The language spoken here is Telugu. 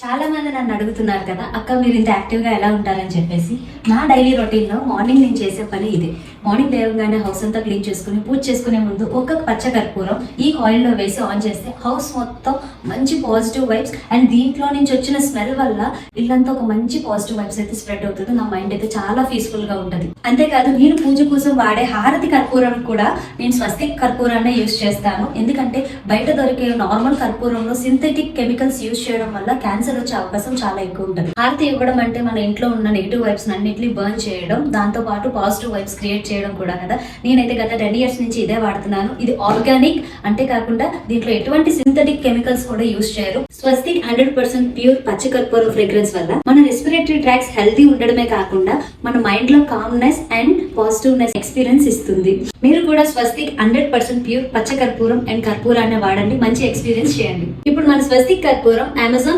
చాలా మంది నన్ను అడుగుతున్నారు కదా అక్క మీరు ఇంత యాక్టివ్గా ఎలా ఉంటారని చెప్పేసి. నా డైలీ రొటీన్లో మార్నింగ్ నేను చేసే పని ఇదే. మార్నింగ్ లేవగానే హౌస్ అంతా క్లీన్ చేసుకుని పూజ చేసుకునే ముందు ఒక పచ్చ కర్పూరం ఈ కాయిల్లో వేసి ఆన్ చేస్తే హౌస్ మొత్తం మంచి పాజిటివ్ వైబ్స్ అండ్ దీంట్లో నుంచి వచ్చిన స్మెల్ వల్ల ఇల్లంతా ఒక మంచి పాజిటివ్ వైబ్స్ అయితే స్ప్రెడ్ అవుతుంది. నా మైండ్ అయితే చాలా పీస్ఫుల్గా ఉంటుంది. అంతేకాదు నేను పూజ కోసం వాడే హారతి కర్పూరం కూడా నేను స్వస్తిక్ కర్పూరాన్ని యూజ్ చేస్తాను. ఎందుకంటే బయట దొరికే నార్మల్ కర్పూరంలో సింథెటిక్ కెమికల్స్ యూజ్ చేయడం వల్ల క్యాన్సర్ వచ్చే అవకాశం చాలా ఎక్కువ ఉంటుంది. హారతి ఇవ్వడం అంటే మన ఇంట్లో ఉన్న నెగిటివ్ వైబ్స్ అన్నింటినీ బర్న్ చేయడం, దాంతో పాటు పాజిటివ్ వైబ్స్ క్రియేట్ చేయడం కూడా కదా. నేనైతే గత 10 years నుంచి ఇదే వాడుతున్నాను. ఇది ఆర్గానిక్, అంతేకాకుండా దీంట్లో ఎటువంటి సింథటిక్ కెమికల్స్ కూడా యూజ్ చేయరు. స్వస్తిక్ 100% ప్యూర్ పచ్చ కర్పూరం ఫ్రేగ్రెన్స్ వల్ల మన రెస్పిరేటరీ ట్రాక్స్ హెల్తీ ఉండడమే కాకుండా మన మైండ్ లో కామ్నెస్ అండ్ పాజిటివ్నెస్ ఎక్స్పీరియన్స్ ఇస్తుంది. మీరు కూడా స్వస్తిక్ 100% ప్యూర్ పచ్చ కర్పూరం అండ్ కర్పూరాన్ని వాడండి, మంచి ఎక్స్పీరియన్స్ చేయండి. ఇప్పుడు మన స్వస్తిక్ కర్పూరం అమెజాన్